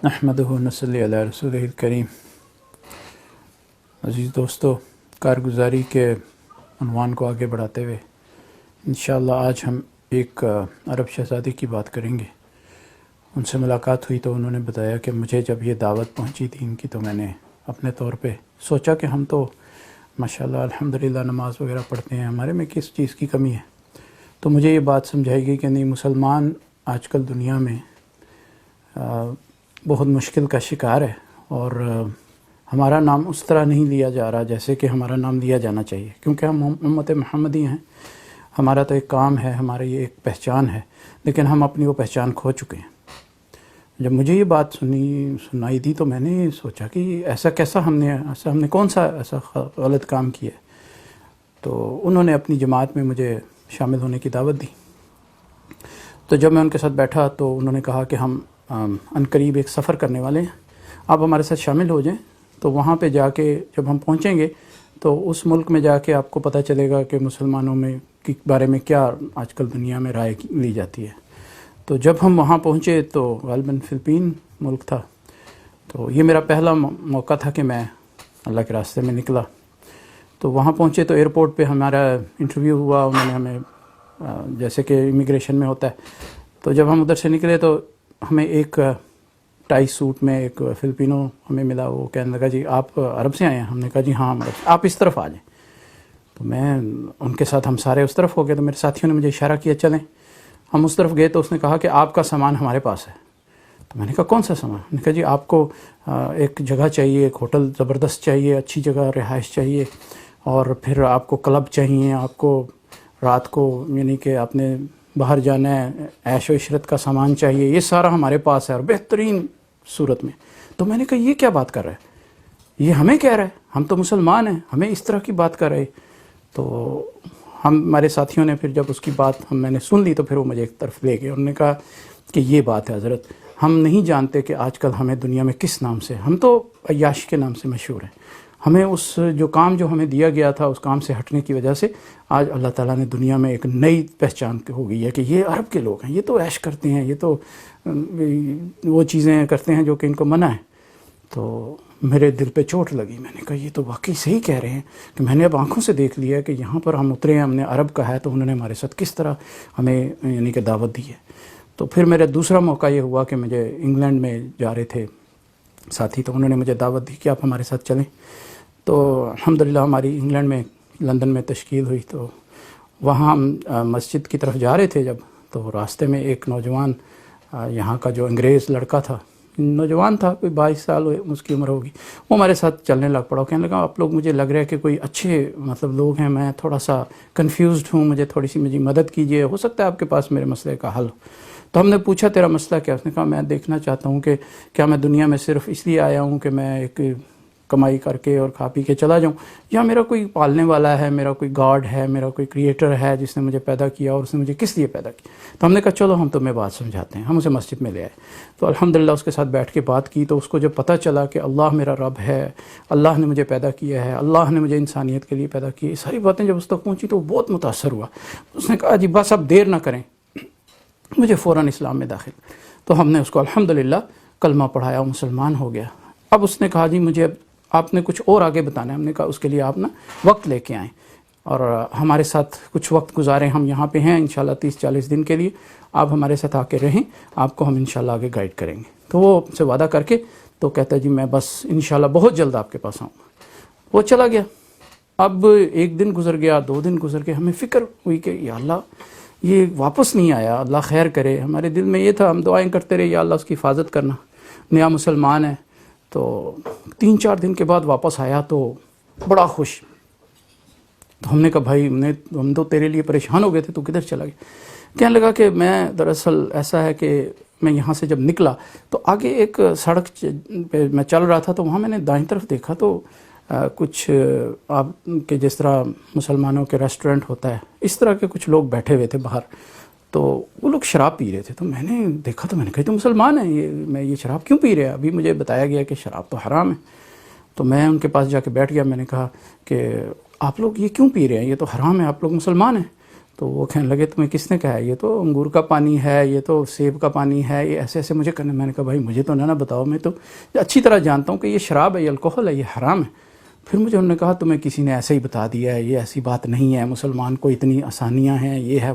نحمدہ و نصلی علی رسولہ الکریم۔ عزیز دوستو، کارگزاری کے عنوان کو آگے بڑھاتے ہوئے انشاءاللہ آج ہم ایک عرب شہزادی کی بات کریں گے۔ ان سے ملاقات ہوئی تو انہوں نے بتایا کہ مجھے جب یہ دعوت پہنچی تھی ان کی تو میں نے اپنے طور پہ سوچا کہ ہم تو ماشاءاللہ الحمدللہ نماز وغیرہ پڑھتے ہیں، ہمارے میں کس چیز کی کمی ہے۔ تو مجھے یہ بات سمجھائی گئی کہ نہیں، مسلمان آج کل دنیا میں بہت مشکل کا شکار ہے، اور ہمارا نام اس طرح نہیں لیا جا رہا جیسے کہ ہمارا نام لیا جانا چاہیے، کیونکہ ہم امت محمدی ہیں۔ ہمارا تو ایک کام ہے، ہمارا یہ ایک پہچان ہے، لیکن ہم اپنی وہ پہچان کھو چکے ہیں۔ جب مجھے یہ بات سنائی دی تو میں نے سوچا کہ ایسا ہم نے کون سا ایسا غلط کام کیا ہے۔ تو انہوں نے اپنی جماعت میں مجھے شامل ہونے کی دعوت دی۔ تو جب میں ان کے ساتھ بیٹھا تو انہوں نے کہا کہ ہم عنقریب ایک سفر کرنے والے ہیں، آپ ہمارے ساتھ شامل ہو جائیں۔ تو وہاں پہ جا کے جب ہم پہنچیں گے تو اس ملک میں جا کے آپ کو پتہ چلے گا کہ مسلمانوں میں کے بارے میں کیا آج کل دنیا میں رائے لی جاتی ہے۔ تو جب ہم وہاں پہنچے تو غالباً فلپین ملک تھا۔ تو یہ میرا پہلا موقع تھا کہ میں اللہ کے راستے میں نکلا۔ تو وہاں پہنچے تو ایئرپورٹ پہ ہمارا انٹرویو ہوا، انہوں نے ہمیں جیسے کہ امیگریشن میں ہوتا ہے۔ تو جب ہم ادھر سے نکلے تو ہمیں ایک ٹائی سوٹ میں ایک فلپینو ہمیں ملا، وہ کہنے لگا جی آپ عرب سے آئے ہیں؟ ہم نے کہا جی ہاں ہم عرب سے، آپ اس طرف آ جائیں۔ تو میں ان کے ساتھ ہم سارے اس طرف ہو گئے، تو میرے ساتھیوں نے مجھے اشارہ کیا چلیں۔ ہم اس طرف گئے تو اس نے کہا کہ آپ کا سامان ہمارے پاس ہے۔ تو میں نے کہا کون سا سامان؟ میں نے کہا جی آپ کو ایک جگہ چاہیے، ایک ہوٹل زبردست چاہیے، اچھی جگہ رہائش چاہیے، اور پھر آپ کو کلب چاہیے، آپ کو رات کو یعنی کہ آپ نے باہر جانا ہے، عیش و عشرت کا سامان چاہیے، یہ سارا ہمارے پاس ہے اور بہترین صورت میں۔ تو میں نے کہا یہ کیا بات کر رہا ہے، یہ ہمیں کہہ رہا ہے، ہم تو مسلمان ہیں، ہمیں اس طرح کی بات کر رہے۔ تو ہمارے ساتھیوں نے پھر جب اس کی بات میں نے سن لی تو پھر وہ مجھے ایک طرف لے گئے، انہوں نے کہا کہ یہ بات ہے حضرت، ہم نہیں جانتے کہ آج کل ہمیں دنیا میں کس نام سے، ہم تو عیاش کے نام سے مشہور ہیں۔ ہمیں اس جو کام جو ہمیں دیا گیا تھا اس کام سے ہٹنے کی وجہ سے آج اللہ تعالیٰ نے دنیا میں ایک نئی پہچان ہو گئی ہے کہ یہ عرب کے لوگ ہیں، یہ تو عیش کرتے ہیں، یہ تو وہ چیزیں کرتے ہیں جو کہ ان کو منع ہے۔ تو میرے دل پہ چوٹ لگی، میں نے کہا یہ تو واقعی صحیح کہہ رہے ہیں، کہ میں نے اب آنکھوں سے دیکھ لیا کہ یہاں پر ہم اترے ہیں، ہم نے عرب کہا ہے تو انہوں نے ہمارے ساتھ کس طرح ہمیں یعنی کہ دعوت دی ہے۔ تو پھر میرا دوسرا موقع یہ ہوا کہ مجھے انگلینڈ میں جا رہے تھے ساتھی، تو انہوں نے مجھے دعوت دی کہ آپ ہمارے ساتھ چلیں۔ تو الحمدللہ ہماری انگلینڈ میں لندن میں تشکیل ہوئی، تو وہاں ہم مسجد کی طرف جا رہے تھے جب، تو راستے میں ایک نوجوان یہاں کا جو انگریز لڑکا تھا، نوجوان تھا، کوئی 22 سال اس کی عمر ہوگی، وہ ہمارے ساتھ چلنے لگ پڑا۔ کہنے لگا آپ لوگ مجھے لگ رہا ہے کہ کوئی اچھے لوگ ہیں، میں تھوڑا سا کنفیوزڈ ہوں، مجھے تھوڑی سی مدد کیجیے، ہو سکتا ہے آپ کے پاس میرے مسئلے کا حل ہو۔ تو ہم نے پوچھا تیرا مسئلہ کیا؟ اس نے کہا میں دیکھنا چاہتا ہوں کہ کیا میں دنیا میں صرف اس لیے آیا ہوں کہ میں ایک کمائی کر کے اور کھا پی کے چلا جاؤں، یا میرا کوئی پالنے والا ہے، میرا کوئی گاڈ ہے، میرا کوئی کریٹر ہے جس نے مجھے پیدا کیا، اور اس نے مجھے کس لیے پیدا کیا؟ تو ہم نے کہا چلو ہم تمہیں بات سمجھاتے ہیں۔ ہم اسے مسجد میں لے آئے، تو الحمدللہ اس کے ساتھ بیٹھ کے بات کی، تو اس کو جب پتہ چلا کہ اللہ میرا رب ہے، اللہ نے مجھے پیدا کیا ہے، اللہ نے مجھے انسانیت کے لیے پیدا کی، یہ ساری باتیں جب اس تک پہنچی تو وہ بہت متاثر ہوا۔ اس نے کہا جی بس اب دیر نہ کریں، مجھے فوراً اسلام میں داخل۔ تو ہم نے اس کو الحمدللہ کلمہ پڑھایا، وہ مسلمان ہو گیا۔ اب اس نے کہا جی مجھے آپ نے کچھ اور آگے بتانا ہے۔ ہم نے کہا اس کے لیے آپ نا وقت لے کے آئیں اور ہمارے ساتھ کچھ وقت گزاریں، ہم یہاں پہ ہیں انشاءاللہ 30-40 دن کے لیے، آپ ہمارے ساتھ آ کے رہیں، آپ کو ہم انشاءاللہ آگے گائیڈ کریں گے۔ تو وہ سے وعدہ کر کے تو کہتا ہے جی میں بس انشاءاللہ بہت جلد آپ کے پاس آؤں گا۔ وہ چلا گیا۔ اب 1 دن گزر گیا، 2 دن گزر گئے، ہمیں فکر ہوئی کہ یا اللہ یہ واپس نہیں آیا، اللہ خیر کرے۔ ہمارے دل میں یہ تھا، ہم دعائیں کرتے رہے یا اللہ اس کی حفاظت کرنا، نیا مسلمان ہے۔ تو 3-4 دن کے بعد واپس آیا تو بڑا خوش۔ تو ہم نے کہا بھائی ہم تو تیرے لیے پریشان ہو گئے تھے، تو کدھر چلا گیا؟ کہنے لگا کہ میں دراصل ایسا ہے کہ میں یہاں سے جب نکلا تو آگے ایک سڑک پہ میں چل رہا تھا، تو وہاں میں نے دائیں طرف دیکھا تو کچھ آپ کے جس طرح مسلمانوں کے ریسٹورنٹ ہوتا ہے اس طرح کے کچھ لوگ بیٹھے ہوئے تھے باہر، تو وہ لوگ شراب پی رہے تھے۔ تو میں نے دیکھا تو میں نے کہا تو مسلمان ہیں، یہ شراب کیوں پی رہے ہیں؟ ابھی مجھے بتایا گیا کہ شراب تو حرام ہے۔ تو میں ان کے پاس جا کے بیٹھ گیا، میں نے کہا کہ آپ لوگ یہ کیوں پی رہے ہیں؟ یہ تو حرام ہے، آپ لوگ مسلمان ہیں۔ تو وہ کہنے لگے تمہیں کس نے کہا ہے؟ یہ تو انگور کا پانی ہے، یہ تو سیب کا پانی ہے، یہ ایسے ایسے مجھے کرنے. میں نے کہا بھائی مجھے تو نہ بتاؤ، میں تو اچھی طرح جانتا ہوں کہ یہ شراب ہے، یہ الکوہل ہے، یہ حرام ہے. پھر مجھے انہوں نے کہا تمہیں کسی نے ایسے ہی بتا دیا ہے، یہ ایسی بات نہیں ہے، مسلمان کو اتنی آسانیاں ہیں، یہ ہے.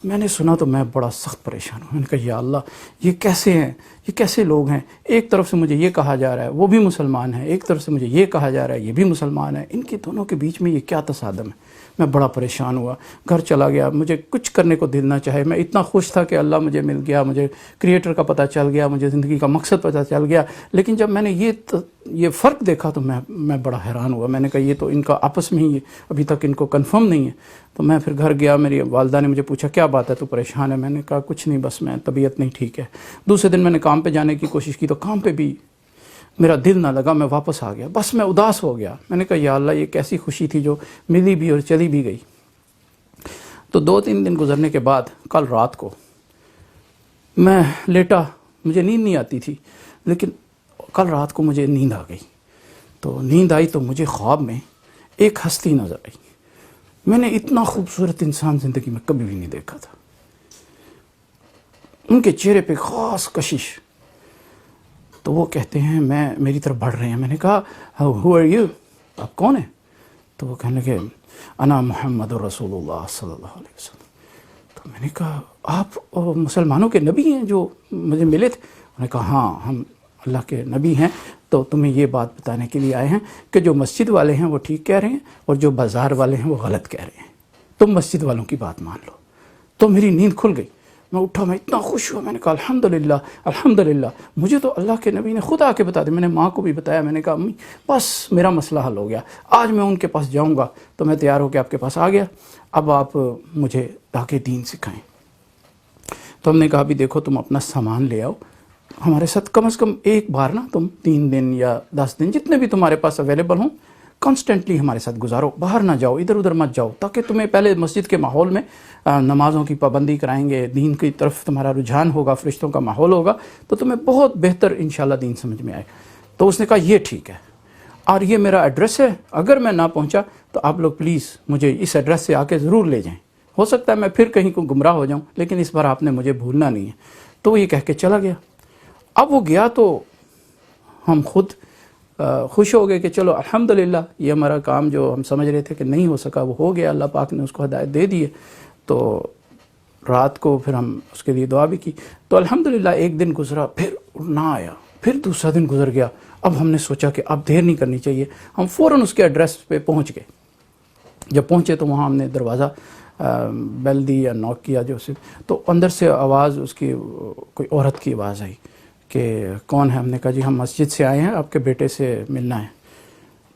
میں نے سنا تو میں بڑا سخت پریشان ہوں. میں نے کہا یا اللہ، یہ کیسے ہیں، یہ کیسے لوگ ہیں؟ ایک طرف سے مجھے یہ کہا جا رہا ہے وہ بھی مسلمان ہے، ایک طرف سے مجھے یہ کہا جا رہا ہے یہ بھی مسلمان ہے، ان کے دونوں کے بیچ میں یہ کیا تصادم ہے؟ میں بڑا پریشان ہوا، گھر چلا گیا. مجھے کچھ کرنے کو دل نہ چاہے. میں اتنا خوش تھا کہ اللہ مجھے مل گیا، مجھے کریٹر کا پتہ چل گیا، مجھے زندگی کا مقصد پتہ چل گیا. لیکن جب میں نے یہ فرق دیکھا تو میں بڑا حیران ہوا. میں نے کہا یہ تو ان کا آپس میں ہی ابھی تک ان کو کنفرم نہیں ہے. تو میں پھر گھر گیا، میری والدہ نے مجھے پوچھا کیا بات ہے تو پریشان ہے؟ میں نے کہا کچھ نہیں، بس میں طبیعت نہیں ٹھیک ہے. دوسرے دن میں نے کام پہ جانے کی کوشش کی تو کام پہ بھی میرا دل نہ لگا، میں واپس آ گیا. بس میں اداس ہو گیا. میں نے کہا یا اللہ، یہ کیسی خوشی تھی جو ملی بھی اور چلی بھی گئی. تو 2-3 دن گزرنے کے بعد کل رات کو میں لیٹا، مجھے نیند نہیں آتی تھی، لیکن کل رات کو مجھے نیند آ گئی. تو نیند آئی تو مجھے خواب میں ایک ہستی نظر آئی. میں نے اتنا خوبصورت انسان زندگی میں کبھی بھی نہیں دیکھا تھا. ان کے چہرے پہ خاص کشش. تو وہ کہتے ہیں میری طرف بڑھ رہے ہیں. میں نے کہا ہو آر یو، آپ کون ہیں؟ تو وہ کہنے لگے انا محمد رسول اللہ صلی اللہ علیہ وسلم. تو میں نے کہا آپ مسلمانوں کے نبی ہیں جو مجھے ملے تھے؟ انہوں نے کہا ہاں، ہم اللہ کے نبی ہیں، تو تمہیں یہ بات بتانے کے لیے آئے ہیں کہ جو مسجد والے ہیں وہ ٹھیک کہہ رہے ہیں اور جو بازار والے ہیں وہ غلط کہہ رہے ہیں. تم مسجد والوں کی بات مان لو. تو میری نیند کھل گئی. میں اٹھا، میں اتنا خوش ہوا. میں نے کہا الحمدللہ الحمدللہ، مجھے تو اللہ کے نبی نے خود آ کے بتا دیا. میں نے ماں کو بھی بتایا. میں نے کہا امی بس میرا مسئلہ حل ہو گیا، آج میں ان کے پاس جاؤں گا. تو میں تیار ہو کے آپ کے پاس آ گیا. اب آپ مجھے تاکہ دین سکھائیں. تو ہم نے کہا بھی دیکھو تم اپنا سامان لے آؤ ہمارے ساتھ، کم از کم ایک بار نا تم 3 دن یا 10 دن جتنے بھی تمہارے پاس اویلیبل ہوں کانسٹنٹلی ہمارے ساتھ گزارو. باہر نہ جاؤ، ادھر ادھر مت جاؤ، تاکہ تمہیں پہلے مسجد کے ماحول میں نمازوں کی پابندی کرائیں گے، دین کی طرف تمہارا رجحان ہوگا، فرشتوں کا ماحول ہوگا، تو تمہیں بہت بہتر انشاءاللہ دین سمجھ میں آئے. تو اس نے کہا یہ ٹھیک ہے، اور یہ میرا ایڈریس ہے، اگر میں نہ پہنچا تو آپ لوگ پلیز مجھے اس ایڈریس سے آ کے ضرور لے جائیں. ہو سکتا ہے میں پھر کہیں کو گمراہ ہو جاؤں، لیکن اس بار آپ نے مجھے بھولنا نہیں ہے. تو وہ یہ کہہ کے چلا گیا. اب وہ گیا تو ہم خود خوش ہو گئے کہ چلو الحمدللہ، یہ ہمارا کام جو ہم سمجھ رہے تھے کہ نہیں ہو سکا وہ ہو گیا، اللہ پاک نے اس کو ہدایت دے دی ہے. تو رات کو پھر ہم اس کے لیے دعا بھی کی. تو الحمدللہ ایک دن گزرا، پھر نہ آیا، پھر دوسرا دن گزر گیا. اب ہم نے سوچا کہ اب دیر نہیں کرنی چاہیے. ہم فوراً اس کے ایڈریس پہ پہنچ گئے. جب پہنچے تو وہاں ہم نے دروازہ بیل دی یا ناک کیا جو سے، تو اندر سے آواز اس کی کوئی عورت کی آواز آئی کہ کون ہے؟ ہم نے کہا جی ہم مسجد سے آئے ہیں، آپ کے بیٹے سے ملنا ہے.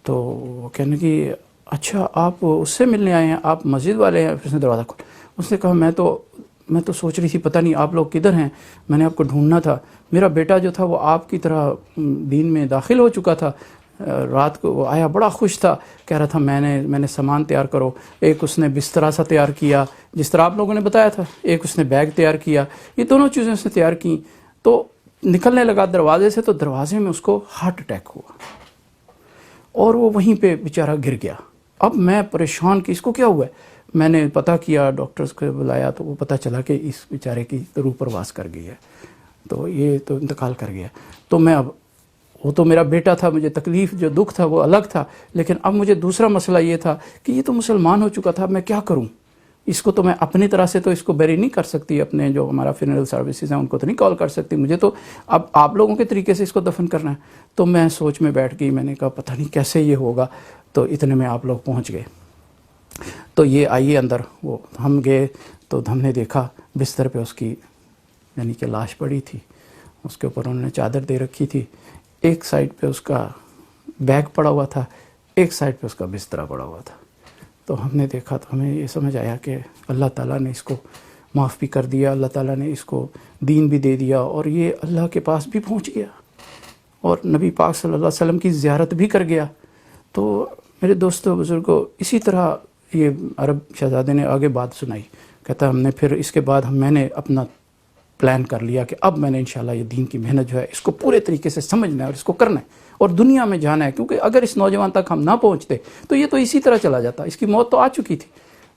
تو وہ کہنے کی اچھا آپ اس سے ملنے آئے ہیں، آپ مسجد والے ہیں؟ اس نے دروازہ کھولا. اس نے کہا میں تو سوچ رہی تھی پتہ نہیں آپ لوگ کدھر ہیں، میں نے آپ کو ڈھونڈنا تھا. میرا بیٹا جو تھا وہ آپ کی طرح دین میں داخل ہو چکا تھا. رات کو وہ آیا بڑا خوش تھا، کہہ رہا تھا میں نے سامان تیار کرو. ایک اس نے بسترا سا تیار کیا جس طرح آپ لوگوں نے بتایا تھا، ایک اس نے بیگ تیار کیا. یہ دونوں چیزیں اس نے تیار کی. تو نکلنے لگا دروازے سے، تو دروازے میں اس کو ہارٹ اٹیک ہوا اور وہ وہیں پہ بیچارہ گر گیا. اب میں پریشان کہ اس کو کیا ہوا ہے. میں نے پتہ کیا، ڈاکٹرز کو بلایا تو وہ پتہ چلا کہ اس بیچارے کی روح پرواز کر گئی ہے، تو یہ تو انتقال کر گیا. تو میں اب وہ تو میرا بیٹا تھا، مجھے تکلیف جو دکھ تھا وہ الگ تھا، لیکن اب مجھے دوسرا مسئلہ یہ تھا کہ یہ تو مسلمان ہو چکا تھا، میں کیا کروں. اس کو تو میں اپنی طرح سے تو اس کو بیری نہیں کر سکتی، اپنے جو ہمارا فنرل سروسز ہیں ان کو تو نہیں کال کر سکتی، مجھے تو اب آپ لوگوں کے طریقے سے اس کو دفن کرنا ہے. تو میں سوچ میں بیٹھ گئی. میں نے کہا پتہ نہیں کیسے یہ ہوگا. تو اتنے میں آپ لوگ پہنچ گئے. تو یہ آئیے اندر. وہ ہم گئے تو ہم نے دیکھا بستر پہ اس کی یعنی کہ لاش پڑی تھی. اس کے اوپر انہوں نے چادر دے رکھی تھی. ایک سائڈ پہ اس کا بیگ پڑا ہوا تھا، ایک سائڈ پہ اس کا بسترا پڑا ہوا تھا. تو ہم نے دیکھا تو ہمیں یہ سمجھ آیا کہ اللہ تعالیٰ نے اس کو معاف بھی کر دیا، اللہ تعالیٰ نے اس کو دین بھی دے دیا، اور یہ اللہ کے پاس بھی پہنچ گیا اور نبی پاک صلی اللہ علیہ وسلم کی زیارت بھی کر گیا. تو میرے دوستوں بزرگوں، اسی طرح یہ عرب شہزادے نے آگے بات سنائی. کہتا ہم نے پھر اس کے بعد میں نے اپنا پلان کر لیا کہ اب میں نے انشاءاللہ یہ دین کی محنت جو ہے اس کو پورے طریقے سے سمجھنا ہے اور اس کو کرنا ہے اور دنیا میں جانا ہے. کیونکہ اگر اس نوجوان تک ہم نہ پہنچتے تو یہ تو اسی طرح چلا جاتا، اس کی موت تو آ چکی تھی.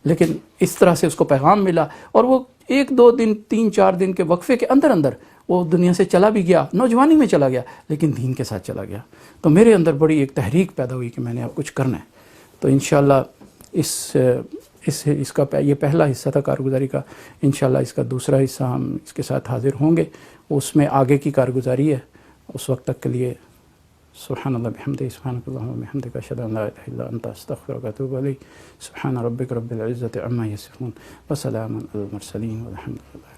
لیکن اس طرح سے اس کو پیغام ملا اور وہ 1-2 دن 3-4 دن کے وقفے کے اندر اندر وہ دنیا سے چلا بھی گیا، نوجوانی میں چلا گیا لیکن دین کے ساتھ چلا گیا. تو میرے اندر بڑی ایک تحریک پیدا ہوئی کہ میں نے اب کچھ کرنا ہے. تو انشاءاللہ اس کا یہ پہلا حصہ تھا کارگزاری کا. انشاءاللہ اس کا دوسرا حصہ ہم اس کے ساتھ حاضر ہوں گے، اس میں آگے کی کارگزاری ہے. اس وقت تک کے لیے سبحان اللہ بحمدہ، سبحانک اللہم وبحمدک، اشہد ان لا الہ الا انت، استغفرک واتوب الیک. سبحان ربک رب العزۃ عما یصفون، وسلام علی المرسلین والحمد للہ.